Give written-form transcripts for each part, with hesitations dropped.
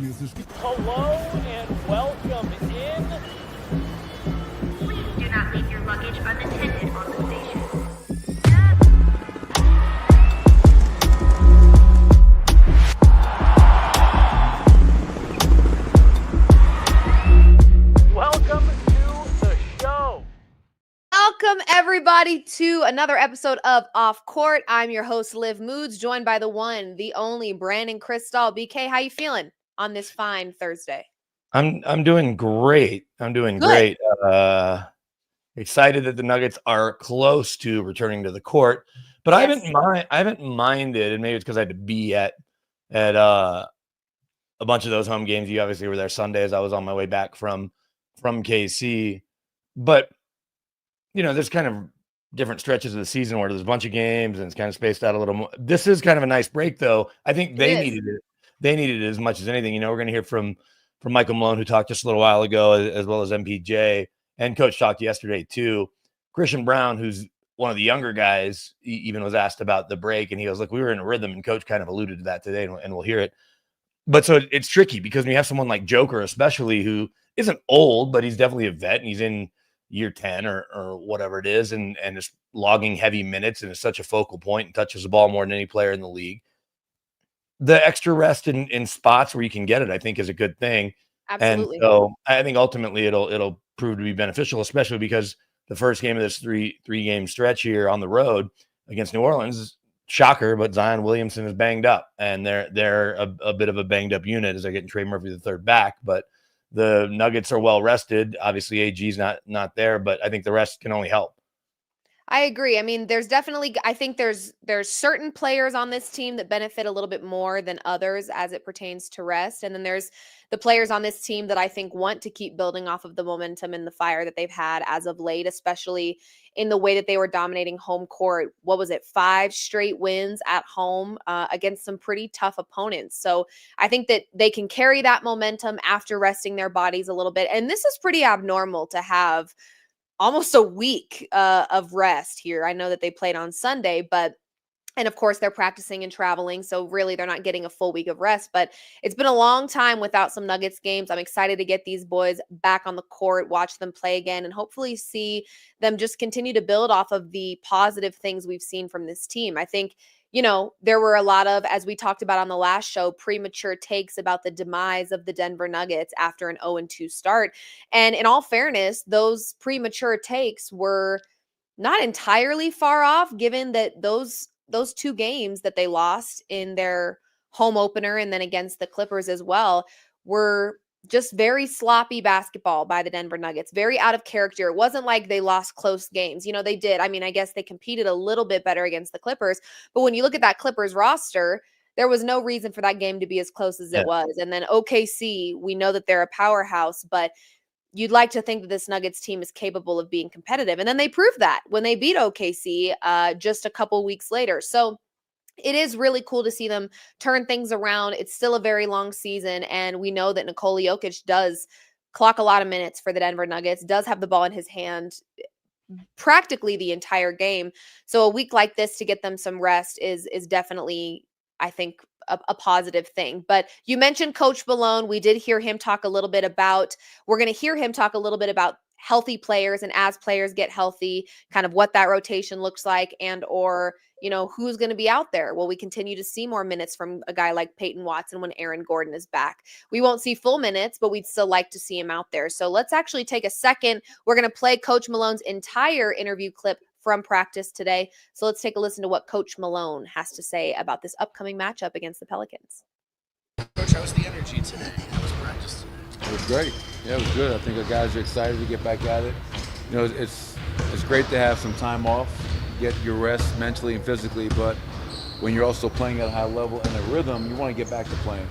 Hello and welcome in. Please do not leave your luggage unattended on the station. Welcome to the show. Welcome, everybody, to another episode of Off Court. I'm your host, Liv Moods, joined by the one, the only Brandon Crystal. BK, how you feeling on this fine Thursday? I'm doing great. Great. Excited that the Nuggets are close to returning to the court, but Yes. I haven't minded, and maybe it's because I had to be at a bunch of those home games. You obviously were there Sunday as I was on my way back from KC, but there's kind of different stretches of the season where there's a bunch of games and it's kind of spaced out a little more. This is kind of a nice break, though. I think they needed it. They needed it as much as anything. We're going to hear from Michael Malone, who talked just a little while ago, as well as MPJ, and Coach talked yesterday too. Christian Brown, who's one of the younger guys, even was asked about the break, and he goes, "Look, we were in a rhythm," and Coach kind of alluded to that today, and we'll hear it. But so it's tricky because when you have someone like Joker, especially, who isn't old, but he's definitely a vet, and he's in year 10 or whatever it is, and is logging heavy minutes and is such a focal point and touches the ball more than any player in the league. The extra rest in spots where you can get it, I think, is a good thing. Absolutely. And so I think ultimately it'll prove to be beneficial, especially because the first game of this three game stretch here on the road against New Orleans, shocker, but Zion Williamson is banged up, and they're a bit of a banged up unit as they're getting Trey Murphy the third back. But the Nuggets are well rested. Obviously, AG's not there, but I think the rest can only help. I agree. I mean, there's definitely, I think there's certain players on this team that benefit a little bit more than others as it pertains to rest. And then there's the players on this team that I think want to keep building off of the momentum and the fire that they've had as of late, especially in the way that they were dominating home court. What was it? 5 straight wins at home against some pretty tough opponents. So I think that they can carry that momentum after resting their bodies a little bit. And this is pretty abnormal to have almost a week of rest here. I know that they played on Sunday, and of course they're practicing and traveling. So really they're not getting a full week of rest, but it's been a long time without some Nuggets games. I'm excited to get these boys back on the court, watch them play again, and hopefully see them just continue to build off of the positive things we've seen from this team. I think, there were a lot of, as we talked about on the last show, premature takes about the demise of the Denver Nuggets after an 0-2 start. And in all fairness, those premature takes were not entirely far off, given that those 2 games that they lost in their home opener and then against the Clippers as well were just very sloppy basketball by the Denver Nuggets, very out of character. It wasn't like they lost close games. They did. I mean, I guess they competed a little bit better against the Clippers, but when you look at that Clippers roster, there was no reason for that game to be as close as it was. And then OKC, we know that they're a powerhouse, but you'd like to think that this Nuggets team is capable of being competitive. And then they proved that when they beat OKC just a couple weeks later. So it is really cool to see them turn things around. It's still a very long season, and we know that Nikola Jokic does clock a lot of minutes for the Denver Nuggets, does have the ball in his hand practically the entire game. So a week like this to get them some rest is definitely, I think, a positive thing. But you mentioned Coach Malone. We did hear him talk a little bit about, we're going to hear him talk a little bit about healthy players, and as players get healthy, kind of what that rotation looks like, and or who's going to be out there. Well, we continue to see more minutes from a guy like Peyton Watson when Aaron Gordon is back. We won't see full minutes, but we'd still like to see him out there. So let's actually take a second. We're going to play Coach Malone's entire interview clip from practice today. So let's take a listen to what Coach Malone has to say about this upcoming matchup against the Pelicans. Coach, how was the energy today? How was practice today? It was great. Yeah, it was good. I think the guys are excited to get back at it. It's great to have some time off, get your rest mentally and physically, but when you're also playing at a high level and a rhythm, you want to get back to playing.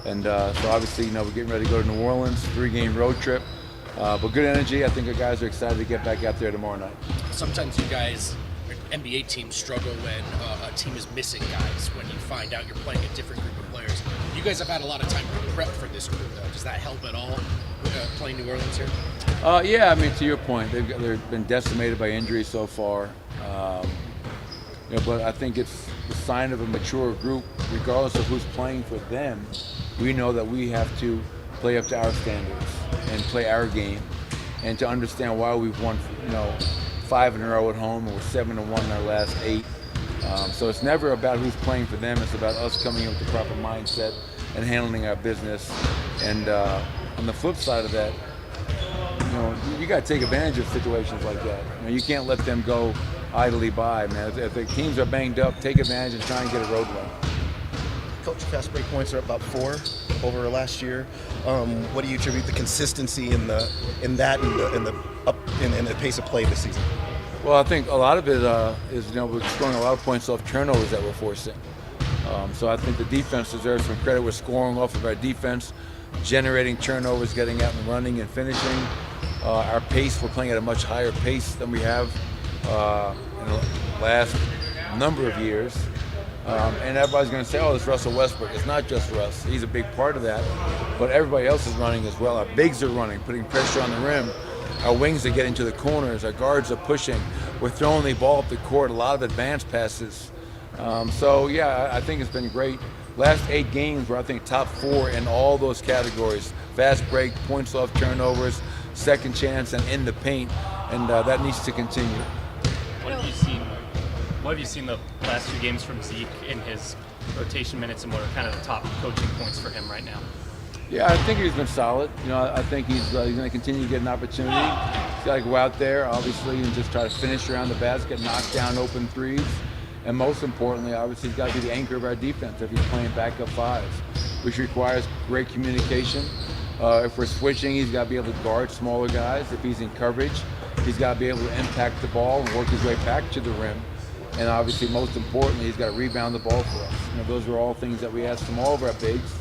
And so obviously, we're getting ready to go to New Orleans, 3-game road trip. But good energy. I think the guys are excited to get back out there tomorrow night. Sometimes you guys, NBA teams, struggle when a team is missing guys, when you find out you're playing a different group of players. You guys have had a lot of time to prep for this group, though. Does that help at all playing New Orleans here? Yeah, I mean, to your point, they've been decimated by injuries so far. But I think it's the sign of a mature group, regardless of who's playing for them. we know that we have to play up to our standards and play our game, and to understand why we've won, 5 in a row at home, and we're 7-1 in our last 8. So it's never about who's playing for them. It's about us coming in with the proper mindset and handling our business. And on the flip side of that, you got to take advantage of situations like that. You can't let them go idly by, man. If the teams are banged up, take advantage and try and get a road win. Coach, fast break points are about 4 over last year. What do you attribute the consistency in the pace of play this season? Well, I think a lot of it is we're scoring a lot of points off turnovers that we're forcing. So I think the defense deserves some credit. We're scoring off of our defense, generating turnovers, getting out and running and finishing. Our pace, we're playing at a much higher pace than we have in the last number of years. And everybody's going to say, oh, it's Russell Westbrook. It's not just Russ. He's a big part of that. But everybody else is running as well. Our bigs are running, putting pressure on the rim. Our wings are getting to the corners. Our guards are pushing. We're throwing the ball up the court, a lot of advanced passes. I think it's been great. Last 8 games were, I think, top 4 in all those categories. Fast break, points off turnovers, second chance, and in the paint. And that needs to continue. What have you seen the last 2 games from Zeke in his rotation minutes, and what are kind of the top coaching points for him right now? Yeah, I think he's been solid. I think he's going to continue to get an opportunity. He's got to go out there, obviously, and just try to finish around the basket, knock down open threes. And most importantly, obviously, he's got to be the anchor of our defense if he's playing backup 5s, which requires great communication. If we're switching, he's got to be able to guard smaller guys. If he's in coverage, he's got to be able to impact the ball and work his way back to the rim. And obviously, most importantly, he's got to rebound the ball for us. Those are all things that we ask from all of our bigs,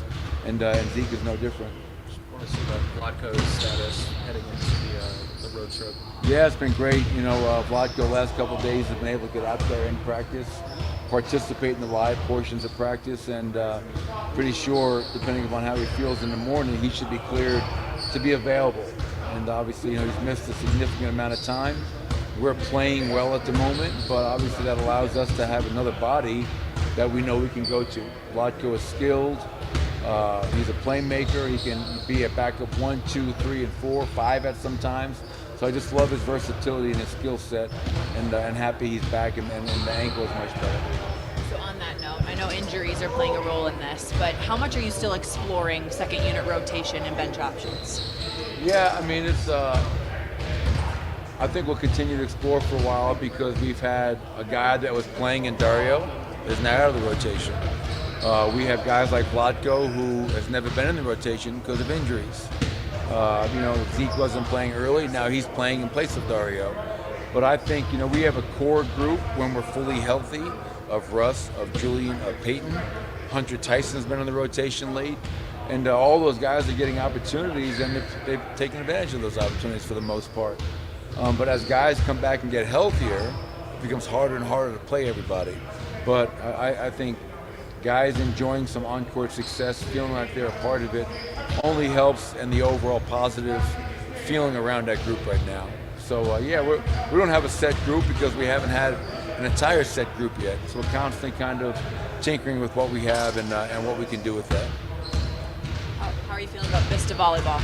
and Zeke is no different. I want to see about Vlatko's status heading into the road trip. Yeah, it's been great. Vlatko the last couple of days has been able to get out there and practice, participate in the live portions of practice, and pretty sure, depending upon how he feels in the morning, he should be cleared to be available. And obviously, he's missed a significant amount of time. We're playing well at the moment, but obviously that allows us to have another body that we know we can go to. Vlatko is skilled. He's a playmaker. He can be a backup 1, 2, 3, and 4, 5 at some times. So I just love his versatility and his skill set, and happy he's back, and the ankle is much better. So on that note, I know injuries are playing a role in this, but how much are you still exploring second unit rotation and bench options? Yeah, it's I think we'll continue to explore for a while, because we've had a guy that was playing in Dario is now out of the rotation. We have guys like Vlatko, who has never been in the rotation because of injuries. Zeke wasn't playing early. Now he's playing in place of Dario. But I think, we have a core group when we're fully healthy of Russ, of Julian, of Peyton. Hunter Tyson's been in the rotation late. And all those guys are getting opportunities, and they've taken advantage of those opportunities for the most part. But as guys come back and get healthier, it becomes harder and harder to play everybody. But I think guys enjoying some on-court success, feeling like they're a part of it, only helps in the overall positive feeling around that group right now. So we don't have a set group because we haven't had an entire set group yet. So we're constantly kind of tinkering with what we have and what we can do with that. How are you feeling about Vista Volleyball?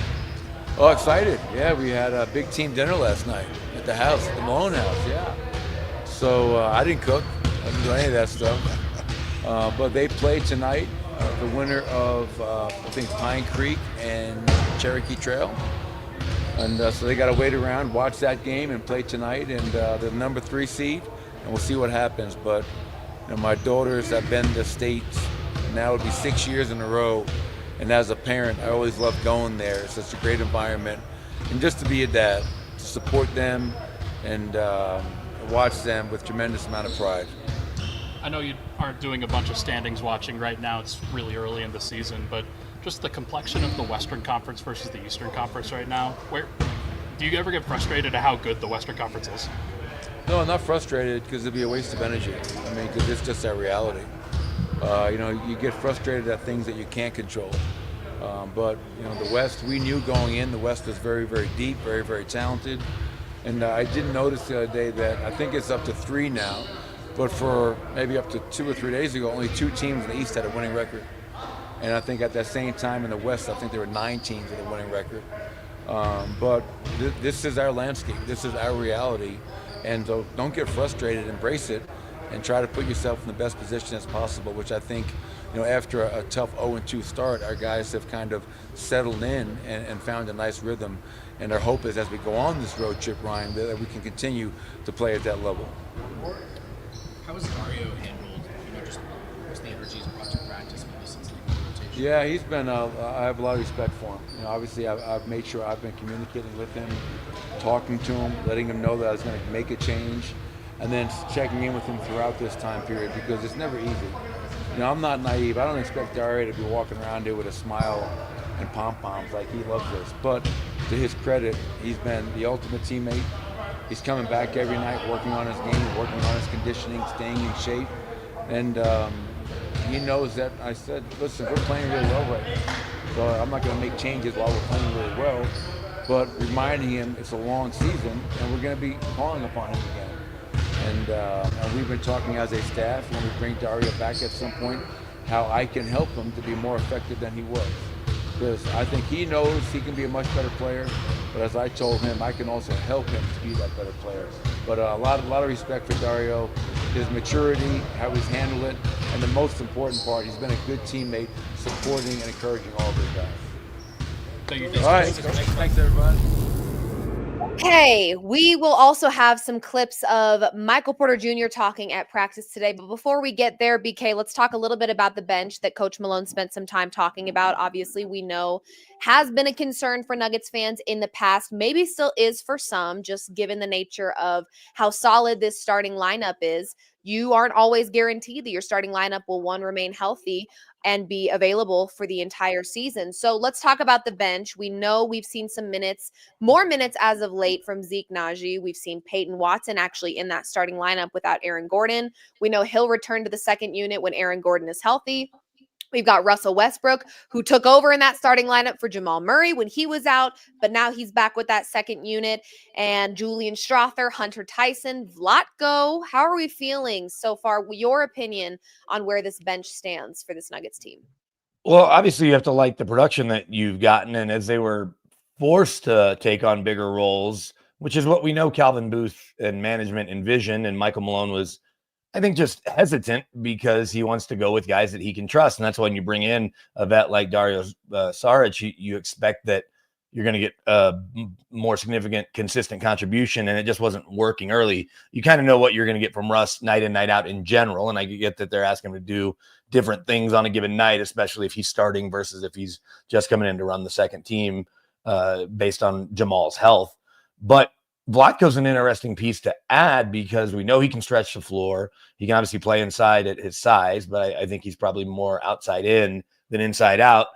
Oh, excited. Yeah, we had a big team dinner last night at the house, at the Malone house, yeah. So I didn't cook. I didn't do any of that stuff. But they played tonight, the winner of, I think, Pine Creek and Cherokee Trail. And so they got to wait around, watch that game, and play tonight. And they're number 3 seed, and we'll see what happens. But my daughters have been to states, now it'll be 6 years in a row. And as a parent, I always love going there. It's such a great environment. And just to be a dad, to support them and watch them with tremendous amount of pride. I know you aren't doing a bunch of standings watching right now. It's really early in the season, but just the complexion of the Western Conference versus the Eastern Conference right now, do you ever get frustrated at how good the Western Conference is? No, I'm not frustrated, because it'd be a waste of energy. Because it's just our reality. You get frustrated at things that you can't control. But the West, we knew going in, the West is very, very deep, very, very talented. And I did notice the other day that I think it's up to 3 now, but for maybe up to 2 or 3 days ago, only 2 teams in the East had a winning record. And I think at that same time in the West, I think there were 9 teams with a winning record. But this is our landscape. This is our reality. And so don't get frustrated. Embrace it and try to put yourself in the best position as possible, which I think, after a tough 0-2 start, our guys have kind of settled in and found a nice rhythm. And our hope is as we go on this road trip, Ryan, that we can continue to play at that level. How has Dario handled, just the energies brought to practice with this rotation? Yeah, he's been, I have a lot of respect for him. Obviously I've made sure I've been communicating with him, talking to him, letting him know that I was going to make a change, and then checking in with him throughout this time period, because it's never easy. I'm not naive. I don't expect Dario to be walking around here with a smile and pom-poms like he loves this. But to his credit, he's been the ultimate teammate. He's coming back every night, working on his game, working on his conditioning, staying in shape. And he knows that I said, listen, we're playing really well right now. So I'm not going to make changes while we're playing really well, but reminding him it's a long season and we're going to be calling upon him again. And we've been talking as a staff when we bring Dario back at some point, how I can help him to be more effective than he was. Because I think he knows he can be a much better player, but as I told him, I can also help him to be that better player. But a lot of respect for Dario, his maturity, how he's handled it, and the most important part, he's been a good teammate, supporting and encouraging all of his guys. Thank you. All right, thanks everybody. Okay, we will also have some clips of Michael Porter Jr. talking at practice today. But before we get there, BK, let's talk a little bit about the bench that Coach Malone spent some time talking about. Obviously, we know has been a concern for Nuggets fans in the past, maybe still is for some, just given the nature of how solid this starting lineup is. You aren't always guaranteed that your starting lineup will, one, remain healthy and be available for the entire season. So let's talk about the bench. We know we've seen some minutes, more minutes as of late from Zeke Naji. We've seen Peyton Watson actually in that starting lineup without Aaron Gordon. We know he'll return to the second unit when Aaron Gordon is healthy. We've got Russell Westbrook, who took over in that starting lineup for Jamal Murray when he was out, but now he's back with that second unit. And Julian Strother, Hunter Tyson, Vlatko. How are we feeling so far? Your opinion on where this bench stands for this Nuggets team? Well, obviously you have to like the production that you've gotten, and as they were forced to take on bigger roles, which is what we know Calvin Booth and management envisioned, and Michael Malone was, I think, just hesitant because he wants to go with guys that he can trust. And that's when you bring in a vet like Dario Saric, you expect that you're going to get a more significant, consistent contribution. And it just wasn't working early. You kind of know what you're going to get from Russ night in, night out in general. And I get that they're asking him to do different things on a given night, especially if he's starting versus if he's just coming in to run the second team based on Jamal's health. But Vlatko's an interesting piece to add because we know he can stretch the floor. He can obviously play inside at his size, but I think he's probably more outside in than inside out.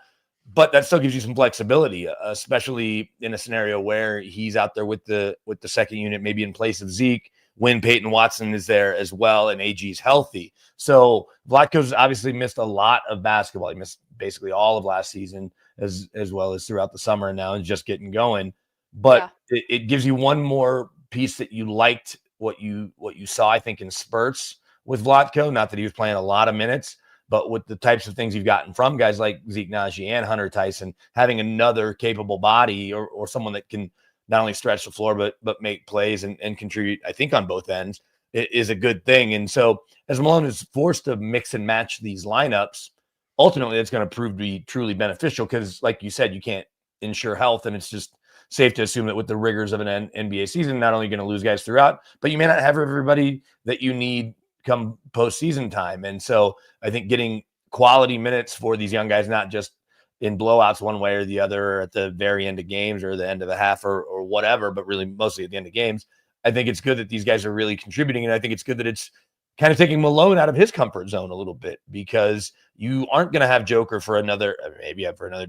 But that still gives you some flexibility, especially in a scenario where he's out there with the second unit, maybe in place of Zeke, when Peyton Watson is there as well and AG's healthy. So Vlatko's obviously missed a lot of basketball. He missed basically all of last season as well as throughout the summer, and now is just getting going. But it gives you one more piece that you liked what you saw, I think, in spurts with Vlatko. Not that he was playing a lot of minutes, but with the types of things you've gotten from guys like Zeke Naji and Hunter Tyson, having another capable body or someone that can not only stretch the floor but make plays and contribute, I think, on both ends, it is a good thing. And so as Malone is forced to mix and match these lineups, ultimately it's going to prove to be truly beneficial because, like you said, you can't ensure health, and it's just safe to assume that with the rigors of an NBA season, not only going to lose guys throughout, but you may not have everybody that you need come postseason time. And so I think getting quality minutes for these young guys, not just in blowouts one way or the other, or at the very end of games or the end of the half or whatever, but really mostly at the end of games, I think it's good that these guys are really contributing. And I think it's good that it's kind of taking Malone out of his comfort zone a little bit, because you aren't going to have Joker for another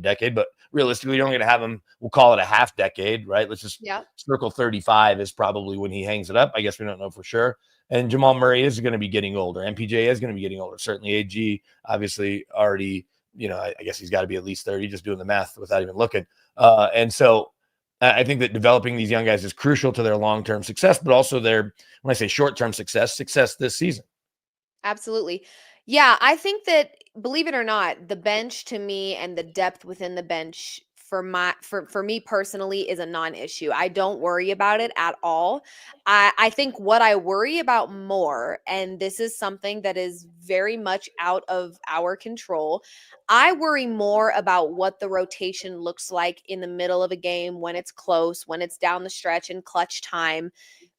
decade, but realistically, you're only going to have him, we'll call it a half decade, right? Let's just circle 35 is probably when he hangs it up. I guess we don't know for sure. And Jamal Murray is going to be getting older. MPJ is going to be getting older. Certainly AG, obviously already, I guess he's got to be at least 30, just doing the math without even looking. And so I think that developing these young guys is crucial to their long-term success, but also when I say short-term success this season. Absolutely. Yeah, I think that, believe it or not, the bench to me and the depth within the bench for me personally is a non-issue. I don't worry about it at all. I think what I worry about more, and this is something that is very much out of our control, I worry more about what the rotation looks like in the middle of a game, when it's close, when it's down the stretch in clutch time,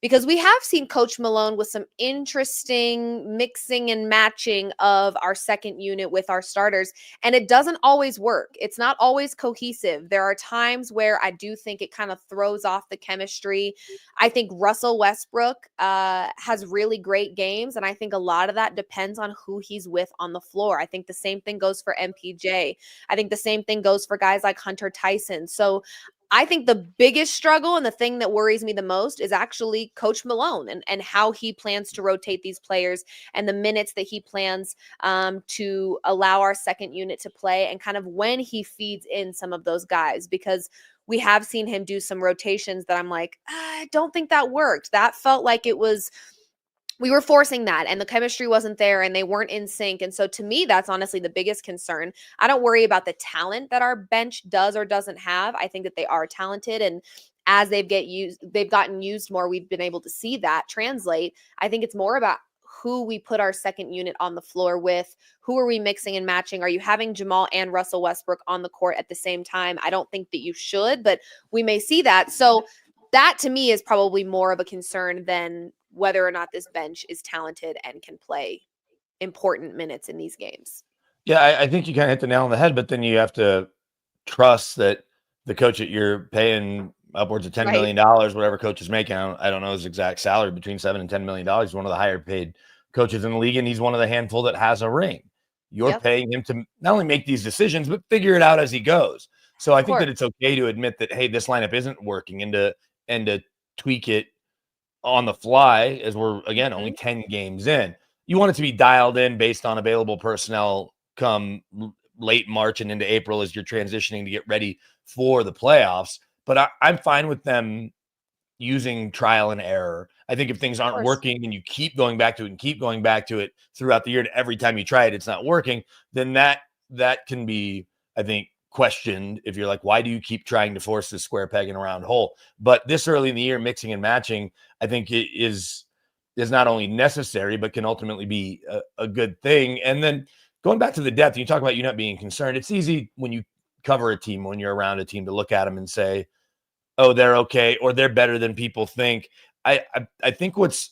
because we have seen Coach Malone with some interesting mixing and matching of our second unit with our starters, and it doesn't always work. It's not always cohesive. There are times where I do think it kind of throws off the chemistry. I think Russell Westbrook has really great games, and I think a lot of that depends on who he's with on the floor. I think the same thing goes for MPJ. I think the same thing goes for guys like Hunter Tyson. So I think the biggest struggle and the thing that worries me the most is actually Coach Malone and how he plans to rotate these players and the minutes that he plans to allow our second unit to play, and kind of when he feeds in some of those guys, because we have seen him do some rotations that I'm like, I don't think that worked. That felt like it was, we were forcing that and the chemistry wasn't there and they weren't in sync. And so to me, that's honestly the biggest concern. I don't worry about the talent that our bench does or doesn't have. I think that they are talented, and as they've gotten used more, we've been able to see that translate. I think it's more about who we put our second unit on the floor with. Who are we mixing and matching? Are you having Jamal and Russell Westbrook on the court at the same time? I don't think that you should, but we may see that. So that to me is probably more of a concern than whether or not this bench is talented and can play important minutes in these games. Yeah, I think you kind of hit the nail on the head, but then you have to trust that the coach that you're paying upwards of $10 million, whatever coach is making, I don't know his exact salary, between $7 and $10 million. He's one of the higher paid coaches in the league, and he's one of the handful that has a ring. You're paying him to not only make these decisions, but figure it out as he goes. So I think that it's okay to admit that, hey, this lineup isn't working, and to tweak it on the fly, as we're, again, only 10 games in. You want it to be dialed in based on available personnel come late March and into April as you're transitioning to get ready for the playoffs. But I'm fine with them using trial and error. I think if things aren't working and you keep going back to it and keep going back to it throughout the year, and every time you try it, it's not working, then that can be, I think, questioned. If you're like, why do you keep trying to force this square peg in a round hole? But this early in the year, mixing and matching, I think it is not only necessary, but can ultimately be a good thing. And then going back to the depth, you talk about you not being concerned. It's easy when you cover a team, when you're around a team, to look at them and say, oh, they're okay, or they're better than people think. I think what's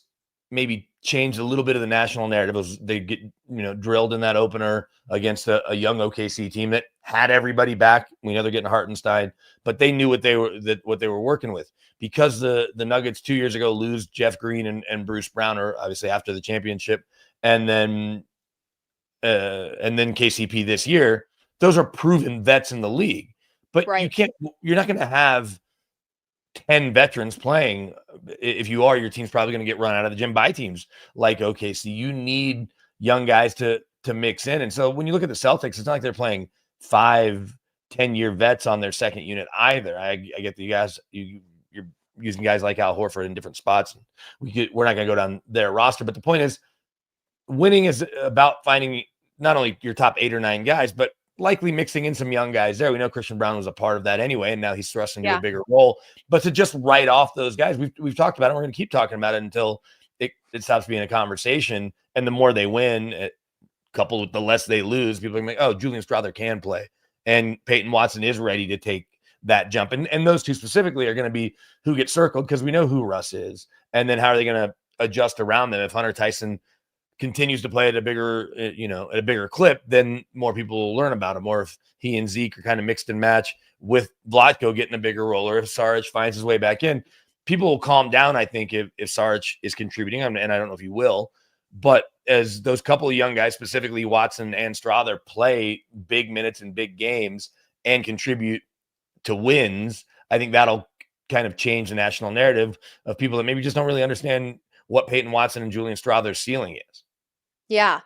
maybe changed a little bit of the national narrative was they get drilled in that opener against a young OKC team that had everybody back. We know they're getting Hartenstein, but they knew what they were working with, because the Nuggets 2 years ago lose Jeff Green and Bruce Brown, or obviously after the championship, and then KCP this year. Those are proven vets in the league, but you're not going to have 10 veterans playing. If you are, your team's probably going to get run out of the gym by teams like OKC. You need young guys to mix in. And so when you look at the Celtics, it's not like they're playing 5-10-year vets on their second unit either. I get that you guys, you're using guys like Al Horford in different spots. We're not going to go down their roster, but the point is, winning is about finding not only your top 8 or 9 guys, but likely mixing in some young guys there. We know Christian Brown was a part of that anyway, and now he's thrust into a bigger role. But to just write off those guys, we've talked about it. We're going to keep talking about it until it stops being a conversation. And the more they win, coupled with the less they lose, people are like, oh, Julian Strawther can play, and Peyton Watson is ready to take that jump. And those two specifically are going to be who gets circled, because we know who Russ is. And then how are they going to adjust around them? If Hunter Tyson continues to play at a bigger clip, then more people will learn about him. Or if he and Zeke are kind of mixed and match with Vlatko getting a bigger role, or if Saric finds his way back in, people will calm down, I think, if Saric is contributing. And I don't know if he will, but as those couple of young guys, specifically Watson and Strawther, play big minutes in big games and contribute to wins, I think that'll kind of change the national narrative of people that maybe just don't really understand what Peyton Watson and Julian Strawther's ceiling is. Yeah.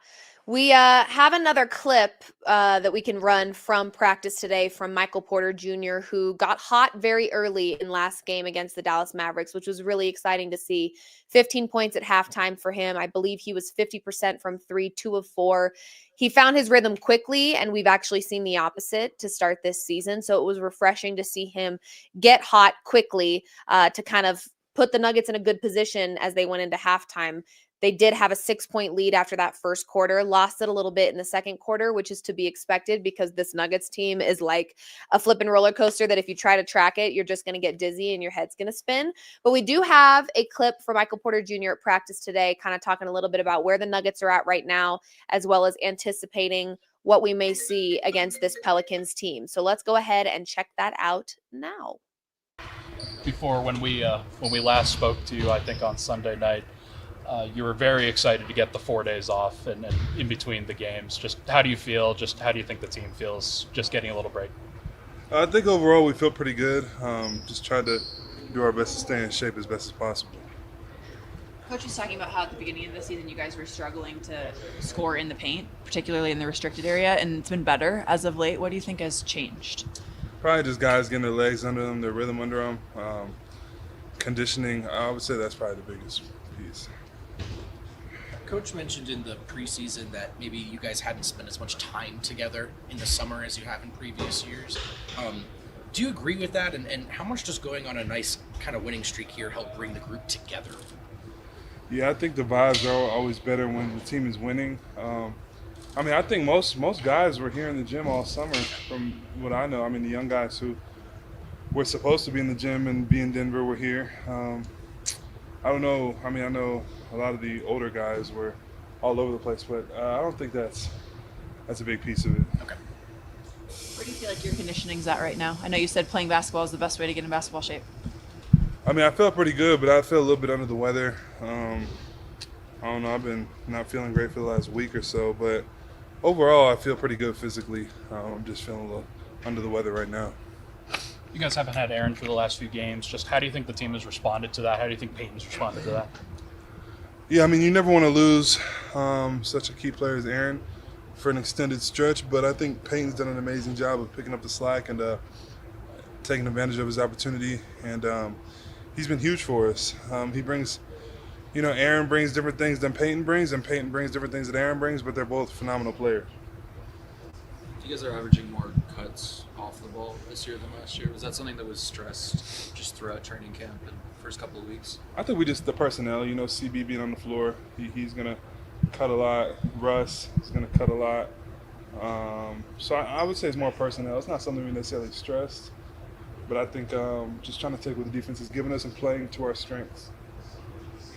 We have another clip that we can run from practice today from Michael Porter Jr., who got hot very early in last game against the Dallas Mavericks, which was really exciting to see. 15 points at halftime for him. I believe he was 50% from three, 2 of 4. He found his rhythm quickly, and we've actually seen the opposite to start this season. So it was refreshing to see him get hot quickly to kind of put the Nuggets in a good position as they went into halftime. They did have a 6-point lead after that first quarter, lost it a little bit in the second quarter, which is to be expected because this Nuggets team is like a flipping roller coaster that if you try to track it, you're just going to get dizzy and your head's going to spin. But we do have a clip for Michael Porter Jr. at practice today, kind of talking a little bit about where the Nuggets are at right now, as well as anticipating what we may see against this Pelicans team. So let's go ahead and check that out now. Before, when we last spoke to you, I think on Sunday night, you were very excited to get the 4 days off and in between the games. Just how do you feel? Just how do you think the team feels just getting a little break? I think overall we feel pretty good. Just trying to do our best to stay in shape as best as possible. Coach was talking about how at the beginning of the season you guys were struggling to score in the paint, particularly in the restricted area, and it's been better as of late. What do you think has changed? Probably just guys getting their legs under them, their rhythm under them, conditioning. I would say that's probably the biggest piece. Coach mentioned in the preseason that maybe you guys hadn't spent as much time together in the summer as you have in previous years. Do you agree with that? And how much does going on a nice kind of winning streak here help bring the group together? Yeah, I think the vibes are always better when the team is winning. I think most guys were here in the gym all summer from what I know. The young guys who were supposed to be in the gym and be in Denver were here. I don't know. I know a lot of the older guys were all over the place, but I don't think that's a big piece of it. Okay. Where do you feel like your conditioning's at right now? I know you said playing basketball is the best way to get in basketball shape. I felt pretty good, but I feel a little bit under the weather. I don't know. I've been not feeling great for the last week or so, but overall I feel pretty good physically. I'm just feeling a little under the weather right now. You guys haven't had Aaron for the last few games. Just how do you think the team has responded to that? How do you think Peyton's responded to that? Yeah, you never want to lose such a key player as Aaron for an extended stretch, but I think Peyton's done an amazing job of picking up the slack and taking advantage of his opportunity, and he's been huge for us. He brings, Aaron brings different things than Peyton brings, and Peyton brings different things that Aaron brings, but they're both phenomenal players. You guys are averaging more cuts off the ball this year than last year. Was that something that was stressed just throughout training camp and first couple of weeks? I think the personnel, CB being on the floor, he's going to cut a lot. Russ is going to cut a lot. So I would say it's more personnel. It's not something we necessarily stressed, but I think just trying to take what the defense is giving us and playing to our strengths.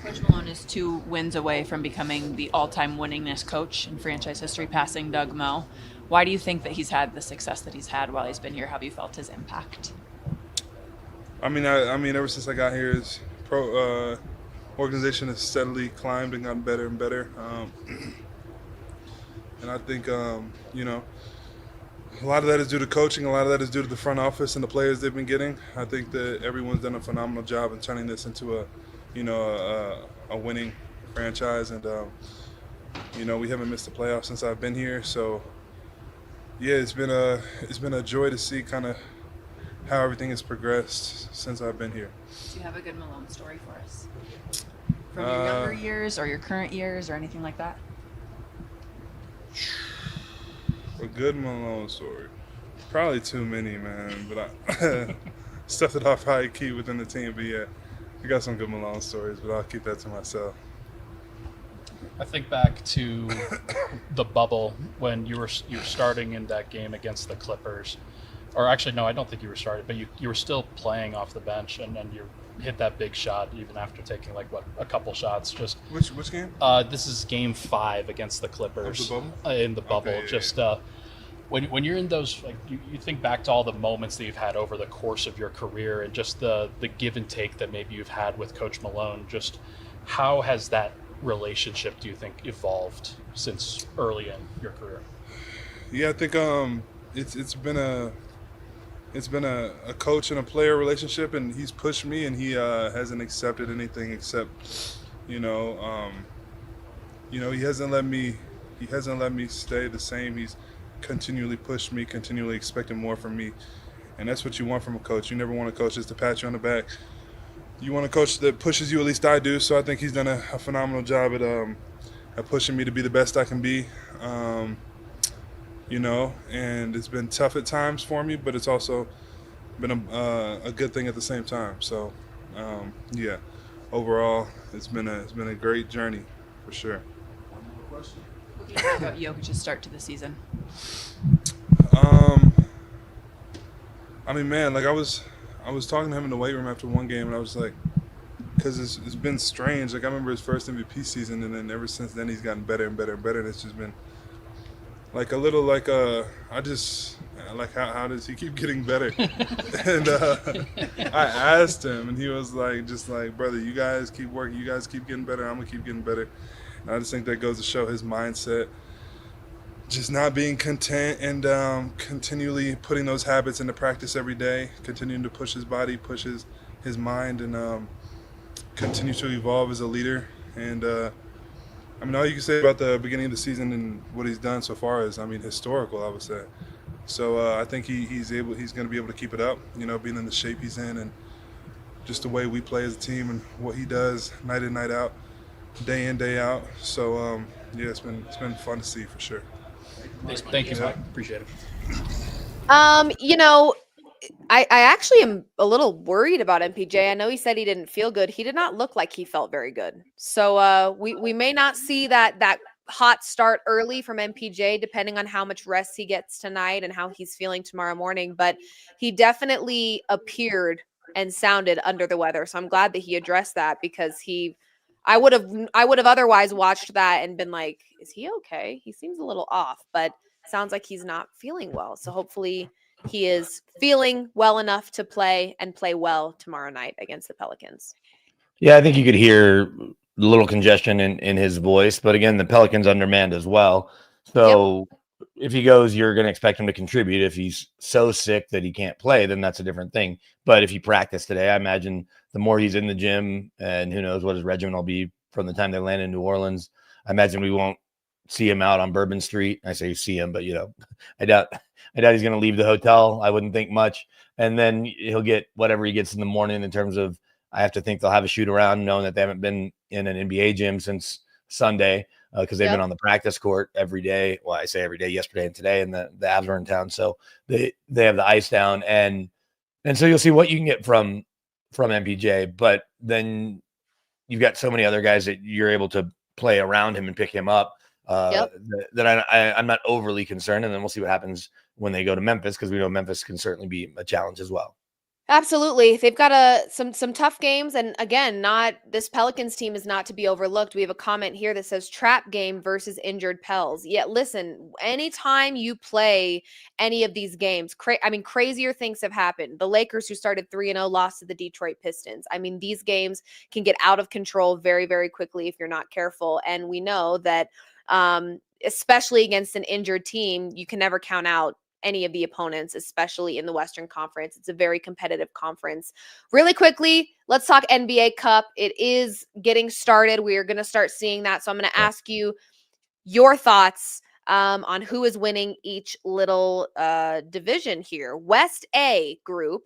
Coach Malone is 2 wins away from becoming the all-time winningest coach in franchise history, passing Doug Moe. Why do you think that he's had the success that he's had while he's been here? How have you felt his impact? Ever since I got here, his organization has steadily climbed and gotten better and better. And I think, a lot of that is due to coaching. A lot of that is due to the front office and the players they've been getting. I think that everyone's done a phenomenal job in turning this into a winning franchise. And, we haven't missed the playoffs since I've been here. So, yeah, it's been a joy to see kind of how everything has progressed since I've been here. Do you have a good Malone story for us? From your younger years or your current years or anything like that? A good Malone story. Probably too many, man. But stuff that I'll probably keep within the team. But yeah, I got some good Malone stories, but I'll keep that to myself. I think back to the bubble when you were starting in that game against the Clippers. Or actually, no, I don't think you were starting, but you were still playing off the bench, and you hit that big shot even after taking a couple shots. Just which game? This is Game 5 against the Clippers. Of the bubble? In the bubble. Okay, yeah, just when you're in those, you think back to all the moments that you've had over the course of your career, and just the give and take that maybe you've had with Coach Malone. Just how has that relationship, do you think, evolved since early in your career? Yeah, I think it's been a coach and a player relationship, and he's pushed me, and he hasn't accepted anything except, he hasn't let me He hasn't let me stay the same. He's continually pushed me, continually expecting more from me. And that's what you want from a coach. You never want a coach just to pat you on the back. You want a coach that pushes you, at least I do. So I think he's done a phenomenal job at pushing me to be the best I can be. And it's been tough at times for me, but it's also been a good thing at the same time. So, overall, it's been a great journey for sure. What do you think about Jokic's start to the season? I was talking to him in the weight room after one game, and I was like, because it's been strange. Like, I remember his first MVP season, and then ever since then he's gotten better and better and better, and it's just been like a little like how does he keep getting better? And I asked him, and he was like, just like, brother, you guys keep working, you guys keep getting better, I'm gonna keep getting better. And I just think that goes to show his mindset, just not being content and continually putting those habits into practice every day, continuing to push his body, push his mind, and continue to evolve as a leader. And all you can say about the beginning of the season and what he's done so far is, historical, I would say. So I think he's going to be able to keep it up, being in the shape he's in, and just the way we play as a team and what he does night in, night out, day in, day out. So it's been fun to see for sure. Thank you, Mike. Appreciate it. I actually am a little worried about MPJ. I know he said he didn't feel good. He did not look like he felt very good. So we may not see that hot start early from MPJ, depending on how much rest he gets tonight and how he's feeling tomorrow morning. But he definitely appeared and sounded under the weather. So I'm glad that he addressed that, because I would have otherwise watched that and been like, is he okay? He seems a little off, but sounds like he's not feeling well. So hopefully he is feeling well enough to play well tomorrow night against the Pelicans. Yeah, I think you could hear a little congestion in his voice, but again, the Pelicans undermanned as well. So if he goes, you're going to expect him to contribute. If he's so sick that he can't play, then that's a different thing. But if he practiced today, I imagine the more he's in the gym, and who knows what his regimen will be from the time they land in New Orleans, I imagine we won't see him out on Bourbon Street. I say see him, but I doubt he's going to leave the hotel. I wouldn't think much. And then he'll get whatever he gets in the morning in terms of, I have to think they'll have a shoot around, knowing that they haven't been in an NBA gym since Sunday, because they've been on the practice court every day. Well, I say every day, yesterday and today, and the Avs were in town. So they have the ice down, and so you'll see what you can get from MPJ. But then you've got so many other guys that you're able to play around him and pick him up. That I'm not overly concerned, and then we'll see what happens when they go to Memphis, because we know Memphis can certainly be a challenge as well. Absolutely. They've got some tough games, and again, this Pelicans team is not to be overlooked. We have a comment here that says trap game versus injured Pels. Yeah, listen, anytime you play any of these games, crazier things have happened. The Lakers, who started 3-0, lost to the Detroit Pistons. These games can get out of control very, very quickly if you're not careful, and we know that especially against an injured team, you can never count out any of the opponents, especially in the Western Conference. It's a very competitive conference. Really quickly, let's talk NBA Cup. It is getting started. We are going to start seeing that. So I'm going to ask you your thoughts on who is winning each little division here. West A group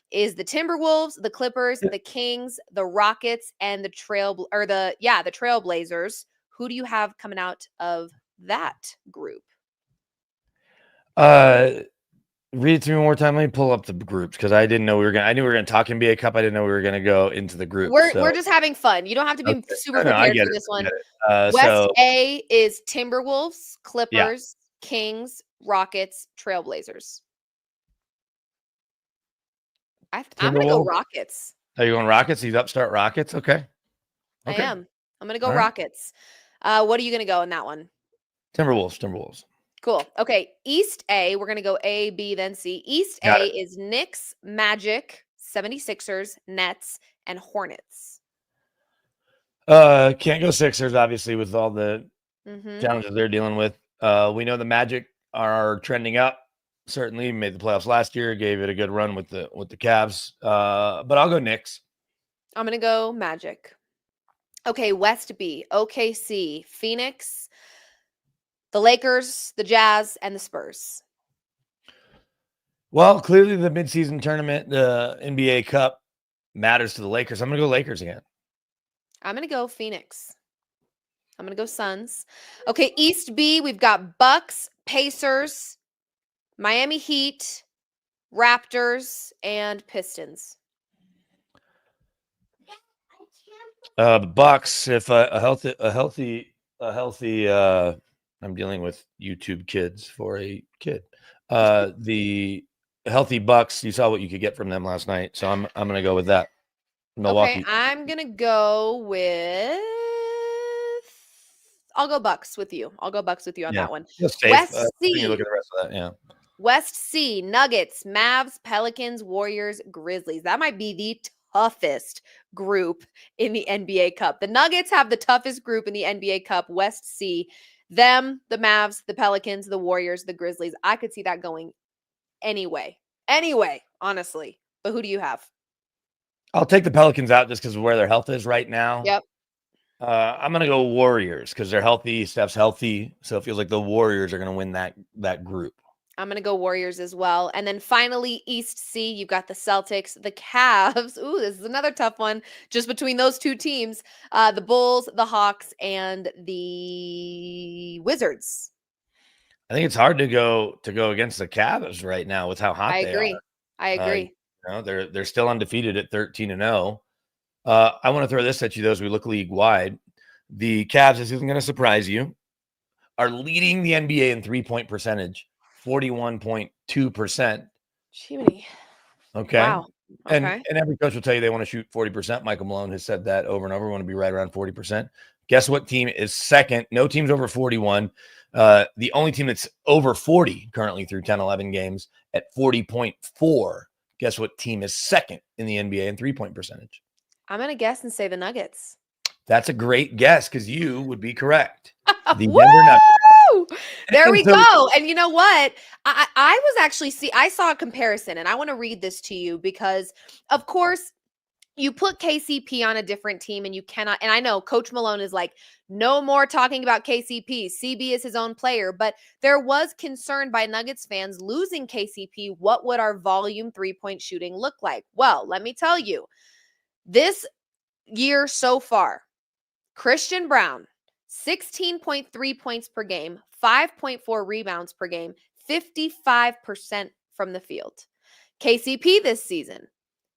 is the Timberwolves, the Clippers, the Kings, the Rockets, and the Trailblazers. Who do you have coming out of that group? Read it to me one more time. Let me pull up the groups, because I didn't know I knew we were going to talk NBA Cup. I didn't know we were going to go into the group. We're just having fun. You don't have to be super prepared for this one. West A is Timberwolves, Clippers, Kings, Rockets, Trailblazers. I'm going to go Rockets. Are you going Rockets? He's upstart Rockets? Okay. I am. I'm going to go Rockets. What are you going to go in that one? Timberwolves. Cool. Okay. East A, we're going to go A, B, then C. East A is Knicks, Magic, 76ers, Nets, and Hornets. Can't go Sixers, obviously, with all the challenges they're dealing with. We know the Magic are trending up. Certainly made the playoffs last year, gave it a good run with the Cavs. But I'll go Knicks. I'm going to go Magic. Okay, West B, OKC, Phoenix, The Lakers, the Jazz, and the Spurs. Well, clearly the midseason tournament, the NBA Cup, matters to the Lakers. I'm going to go Lakers again. I'm going to go Phoenix. I'm going to go Suns. Okay, East B, we've got Bucks, Pacers, Miami Heat, Raptors, and Pistons. Bucks, if a healthy, I'm dealing with YouTube kids for a kid. The healthy Bucks, you saw what you could get from them last night, so I'm going to go with that. Milwaukee. Okay, I'm going to go with I'll go Bucks with you. I'll go Bucks with you on that one. Just safe. West You C. look at the rest of that, yeah. West C, Nuggets, Mavs, Pelicans, Warriors, Grizzlies. That might be the toughest group in the NBA Cup. The Nuggets have the toughest group in the NBA Cup. West C, them, the Mavs, the Pelicans, the Warriors, the Grizzlies. I could see that going anyway, honestly. But who do you have? I'll take the Pelicans out just because of where their health is right now. Yep. I'm going to go Warriors because they're healthy. Steph's healthy. So it feels like the Warriors are going to win that group. I'm going to go Warriors as well. And then finally, East C, you've got the Celtics, the Cavs. Ooh, this is another tough one just between those two teams. The Bulls, the Hawks, and the Wizards. I think it's hard to go against the Cavs right now with how hot they are. I agree. They're still undefeated at 13-0. I want to throw this at you, though, as we look league-wide. The Cavs, this isn't going to surprise you, are leading the NBA in three-point percentage, 41.2%. Jiminy. Okay. Wow. Okay. And every coach will tell you they want to shoot 40%. Michael Malone has said that over and over. We want to be right around 40%. Guess what team is second? No team's over 41. The only team that's over 40 currently through 10, 11 games at 40.4. Guess what team is second in the NBA in three-point percentage? I'm going to guess and say the Nuggets. That's a great guess because you would be correct. The Denver Nuggets. There we go. And you know what? I was actually I saw a comparison, and I want to read this to you because, of course, you put KCP on a different team and you cannot, and I know Coach Malone is like, no more talking about KCP. CB is his own player, but there was concern by Nuggets fans losing KCP. What would our volume three-point shooting look like? Well, let me tell you, this year so far, Christian Brown, 16.3 points per game, 5.4 rebounds per game, 55% from the field. KCP this season,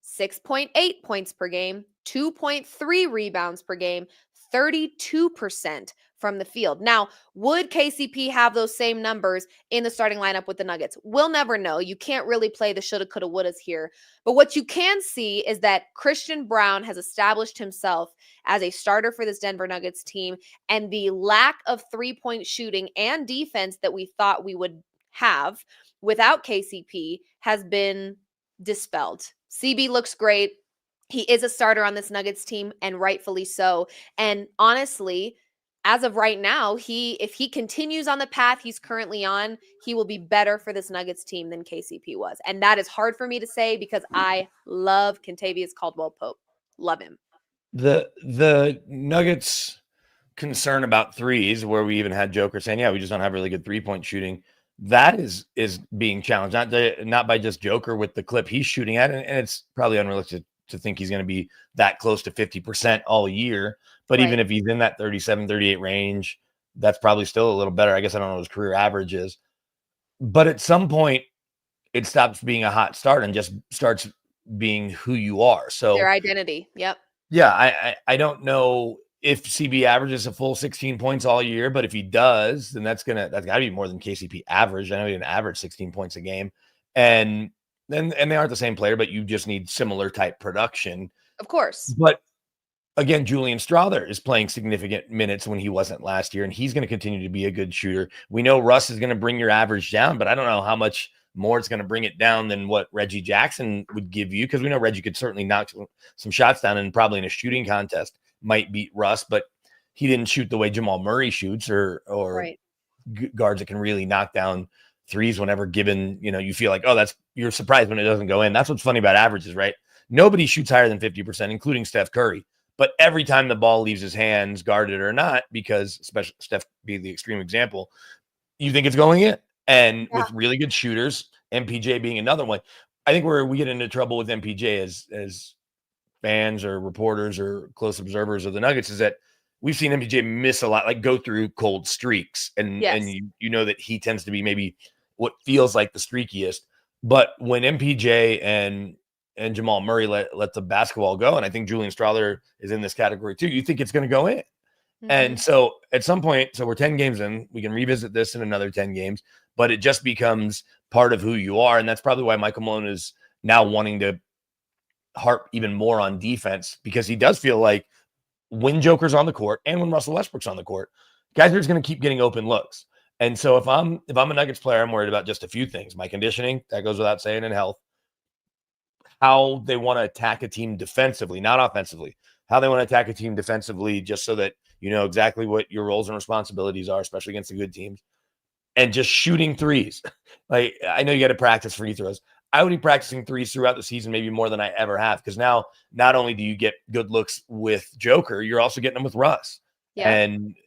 6.8 points per game, 2.3 rebounds per game, 32% from the field. Now, would KCP have those same numbers in the starting lineup with the Nuggets? We'll never know. You can't really play the shoulda, coulda, wouldas here. But what you can see is that Christian Brown has established himself as a starter for this Denver Nuggets team, and the lack of three-point shooting and defense that we thought we would have without KCP has been dispelled. CB looks great. He is a starter on this Nuggets team, and rightfully so. And honestly, as of right now, if he continues on the path he's currently on, he will be better for this Nuggets team than KCP was. And that is hard for me to say because I love Kentavious Caldwell-Pope. Love him. The Nuggets' concern about threes, where we even had Joker saying, yeah, we just don't have really good three-point shooting. That is being challenged, not by just Joker with the clip he's shooting at, and it's probably unrealistic to think he's going to be that close to 50% all year. But even if he's in that 37, 38 range, that's probably still a little better. I guess I don't know what his career average is. But at some point, it stops being a hot start and just starts being who you are. So their identity. Yep. Yeah, I don't know if CB averages a full 16 points all year, but if he does, then that's got to be more than KCP averaged. I know he didn't average 16 points a game. And they aren't the same player, but you just need similar type production. Of course. But again, Julian Strawther is playing significant minutes when he wasn't last year, and he's going to continue to be a good shooter. We know Russ is going to bring your average down, but I don't know how much more it's going to bring it down than what Reggie Jackson would give you, because we know Reggie could certainly knock some shots down and probably in a shooting contest might beat Russ, but he didn't shoot the way Jamal Murray shoots or guards that can really knock down threes whenever given, you feel like, you're surprised when it doesn't go in. That's what's funny about averages, right? Nobody shoots higher than 50%, including Steph Curry. But every time the ball leaves his hands, guarded or not, because especially Steph being the extreme example, you think it's going in. And Yeah. with really good shooters, MPJ being another one, I think where we get into trouble with MPJ as fans or reporters or close observers of the Nuggets is that we've seen MPJ miss a lot, like go through cold streaks. And Yes. you know that he tends to be maybe what feels like the streakiest. But when MPJ and Jamal Murray let the basketball go, and I think Julian Strawther is in this category too, you think it's going to go in. And so at some point, so we're 10 games in, we can revisit this in another 10 games, but it just becomes part of who you are. And that's probably why Michael Malone is now wanting to harp even more on defense, because he does feel like when Joker's on the court and when Russell Westbrook's on the court, guys are just going to keep getting open looks. And so if I'm a Nuggets player, I'm worried about just a few things. My conditioning, that goes without saying, and health. How they want to attack a team defensively, not offensively. How they want to attack a team defensively, just so that you know exactly what your roles and responsibilities are, especially against the good teams. And just shooting threes. Like, I know you got to practice free throws. I would be practicing threes throughout the season, maybe more than I ever have, because now not only do you get good looks with Joker, you're also getting them with Russ. Yeah.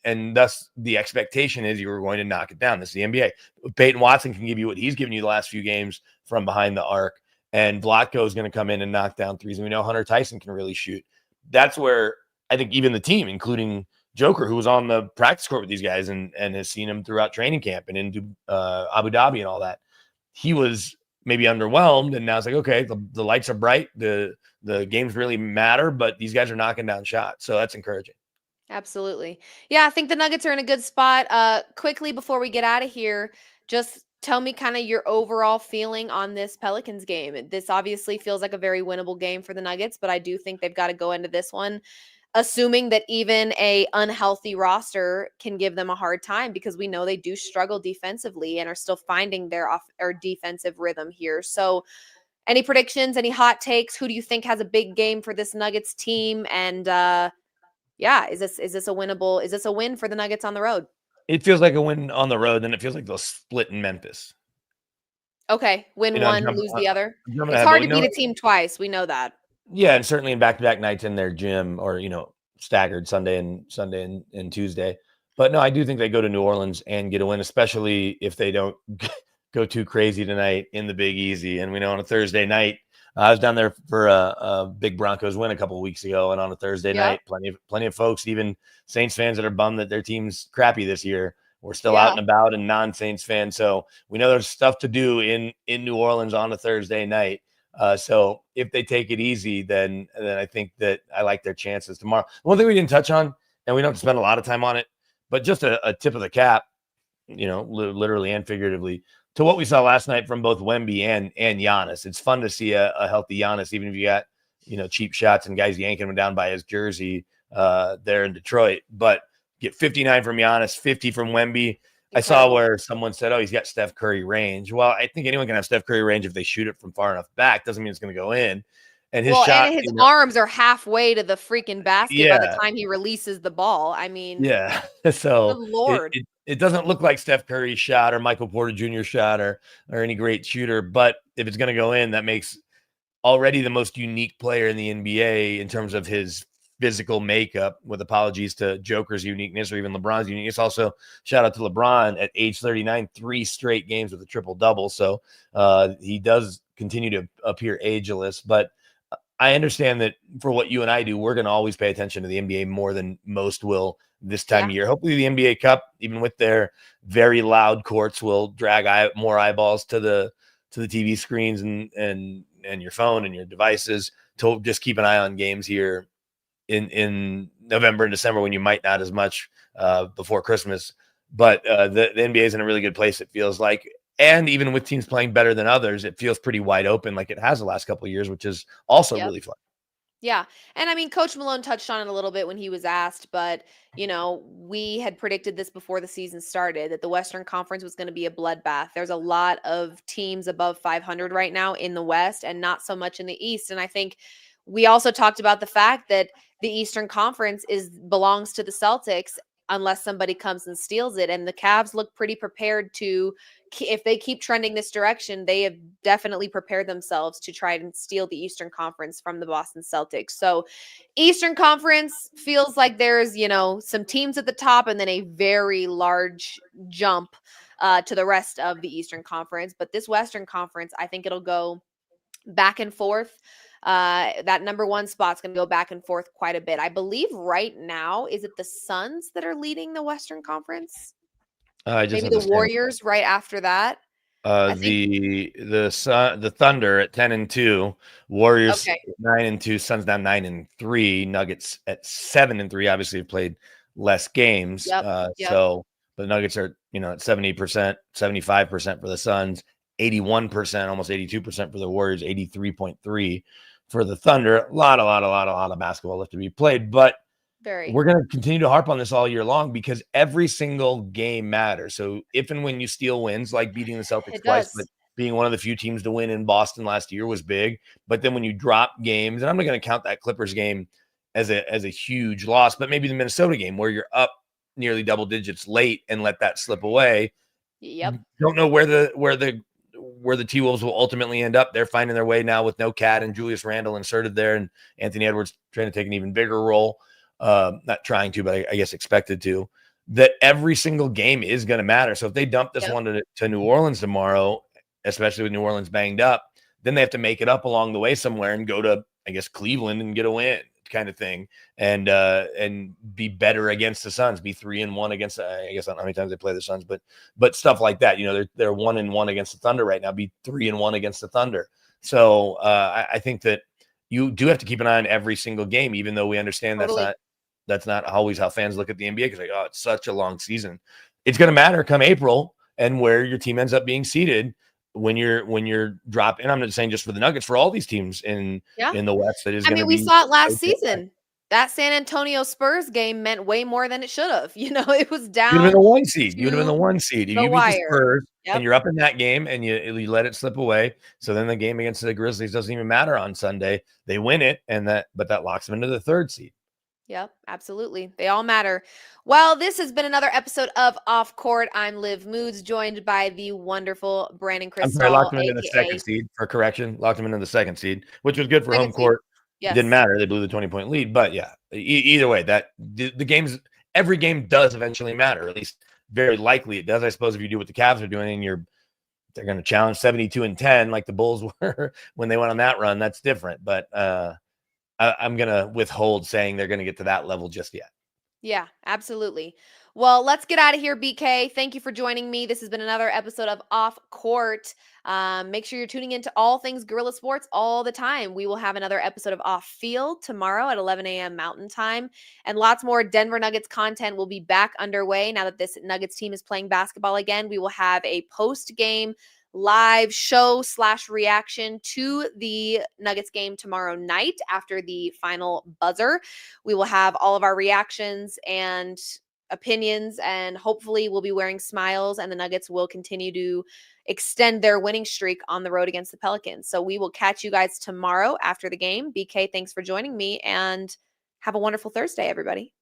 And thus the expectation is you were going to knock it down. This is the NBA. Peyton Watson can give you what he's given you the last few games from behind the arc. And Vlatko is going to come in and knock down threes. And we know Hunter Tyson can really shoot. That's where I think even the team, including Joker, who was on the practice court with these guys and has seen them throughout training camp and in Abu Dhabi and all that, he was maybe underwhelmed. And now it's like, okay, the lights are bright. The games really matter, but these guys are knocking down shots. So that's encouraging. Absolutely. Yeah, I think the Nuggets are in a good spot. Quickly before we get out of here, just tell me kind of your overall feeling on this Pelicans game. This obviously feels like a very winnable game for the Nuggets, but I do think they've got to go into this one assuming that even a unhealthy roster can give them a hard time, because we know they do struggle defensively and are still finding their defensive rhythm here. So any predictions, any hot takes? Who do you think has a big game for this Nuggets team? And yeah, is this a winnable? Is this a win for the Nuggets on the road? It feels like a win on the road, and it feels like they'll split in Memphis. Okay, win one, lose the other. It's hard to beat a team twice. We know that. Yeah, and certainly in back-to-back nights in their gym, or staggered Sunday and Tuesday. But no, I do think they go to New Orleans and get a win, especially if they don't go too crazy tonight in the Big Easy. And we know on a Thursday night, I was down there for a big Broncos win a couple of weeks ago, and on a Thursday night, plenty of folks, even Saints fans that are bummed that their team's crappy this year, we're still out and about, and non-Saints fans. So we know there's stuff to do in New Orleans on a Thursday night. So if they take it easy, then I think that I like their chances tomorrow. One thing we didn't touch on, and we don't have to spend a lot of time on it, but just a tip of the cap, literally and figuratively, to what we saw last night from both Wemby and Giannis. It's fun to see a healthy Giannis, even if you got, cheap shots and guys yanking him down by his jersey there in Detroit. But get 59 from Giannis, 50 from Wemby. I saw where someone said, oh, he's got Steph Curry range. Well, I think anyone can have Steph Curry range if they shoot it from far enough back. Doesn't mean it's going to go in. And his shot, and his arms are halfway to the freaking basket by the time he releases the ball. I mean, so good Lord. It doesn't look like Steph Curry's shot or Michael Porter Jr. shot or any great shooter. But if it's going to go in, that makes already the most unique player in the NBA in terms of his physical makeup, with apologies to Joker's uniqueness or even LeBron's uniqueness. Also, shout out to LeBron at age 39, 3 straight games with a triple-double. So he does continue to appear ageless. But I understand that for what you and I do, we're going to always pay attention to the NBA more than most will this time of year. Hopefully the NBA Cup, even with their very loud courts, will drag more eyeballs to the TV screens and your phone and your devices to just keep an eye on games here in November and December, when you might not as much before Christmas. But the NBA is in a really good place, it feels like. And even with teams playing better than others, it feels pretty wide open, like it has the last couple of years, which is also really fun. Yeah. And I mean, Coach Malone touched on it a little bit when he was asked, but, we had predicted this before the season started, that the Western Conference was going to be a bloodbath. There's a lot of teams above 500 right now in the West and not so much in the East. And I think we also talked about the fact that the Eastern Conference belongs to the Celtics unless somebody comes and steals it. And the Cavs look pretty prepared to, if they keep trending this direction, they have definitely prepared themselves to try and steal the Eastern Conference from the Boston Celtics. So Eastern Conference feels like there's, some teams at the top and then a very large jump to the rest of the Eastern Conference. But this Western Conference, I think it'll go back and forth. That number one spot's going to go back and forth quite a bit. I believe right now, is it the Suns that are leading the Western Conference? I just Maybe the Warriors right after that. The Thunder at 10-2, Warriors Okay. 9-2, Suns down 9-3, Nuggets at 7-3. Obviously, have played less games. Yep. So the Nuggets are at 70%, 75% for the Suns, 81%, almost 82% for the Warriors, 83.3 for the Thunder. A lot of basketball left to be played, but we're going to continue to harp on this all year long because every single game matters. So if and when you steal wins, like beating the Celtics twice, but being one of the few teams to win in Boston last year was big. But then when you drop games, and I'm not going to count that Clippers game as a huge loss, but maybe the Minnesota game where you're up nearly double digits late and let that slip away. Yep. Don't know where the T-Wolves will ultimately end up. They're finding their way now with no Cat and Julius Randle inserted there, and Anthony Edwards trying to take an even bigger role. Not trying to, but I guess expected to, that every single game is going to matter. So if they dump this one to New Orleans tomorrow, especially with New Orleans banged up, then they have to make it up along the way somewhere and go to, I guess, Cleveland and get a win kind of thing. And be better against the Suns, be 3-1 against, I guess I don't know how many times they play the Suns, but stuff like that, they're 1-1 against the Thunder right now, be 3-1 against the Thunder. So I think that you do have to keep an eye on every single game, even though we understand that's not always how fans look at the NBA because it's such a long season. It's going to matter come April and where your team ends up being seated when you're dropping. And I'm not saying just for the Nuggets, for all these teams in the West. That is. We saw it last season. That San Antonio Spurs game meant way more than it should have. It was down. You'd have been the 1 seed. You'd have been the 1 seed. If you beat the Spurs and you're up in that game and you let it slip away. So then the game against the Grizzlies doesn't even matter on Sunday. They win it, but that locks them into the 3rd seed. Yep, absolutely. They all matter. Well, this has been another episode of Off Court. I'm Liv Moods, joined by the wonderful Brandon Crystal. I'm sorry, locked them into the 2nd seed for correction. Locked them into the 2nd seed, which was good for home court. Yes. It didn't matter. They blew the 20-point lead. But yeah, either way, the games, every game does eventually matter. At least very likely it does. I suppose if you do what the Cavs are doing and they're going to challenge 72-10 like the Bulls were when they went on that run, that's different. But I'm going to withhold saying they're going to get to that level just yet. Yeah, absolutely. Well, let's get out of here, BK. Thank you for joining me. This has been another episode of Off Court. Make sure you're tuning into all things Guerrilla Sports all the time. We will have another episode of Off Field tomorrow at 11 a.m. Mountain Time. And lots more Denver Nuggets content will be back underway now that this Nuggets team is playing basketball again. We will have a post-game live show / reaction to the Nuggets game tomorrow night after the final buzzer. We will have all of our reactions and opinions, and hopefully we'll be wearing smiles, and the Nuggets will continue to extend their winning streak on the road against the Pelicans. So we will catch you guys tomorrow after the game. BK, thanks for joining me, and have a wonderful Thursday, everybody.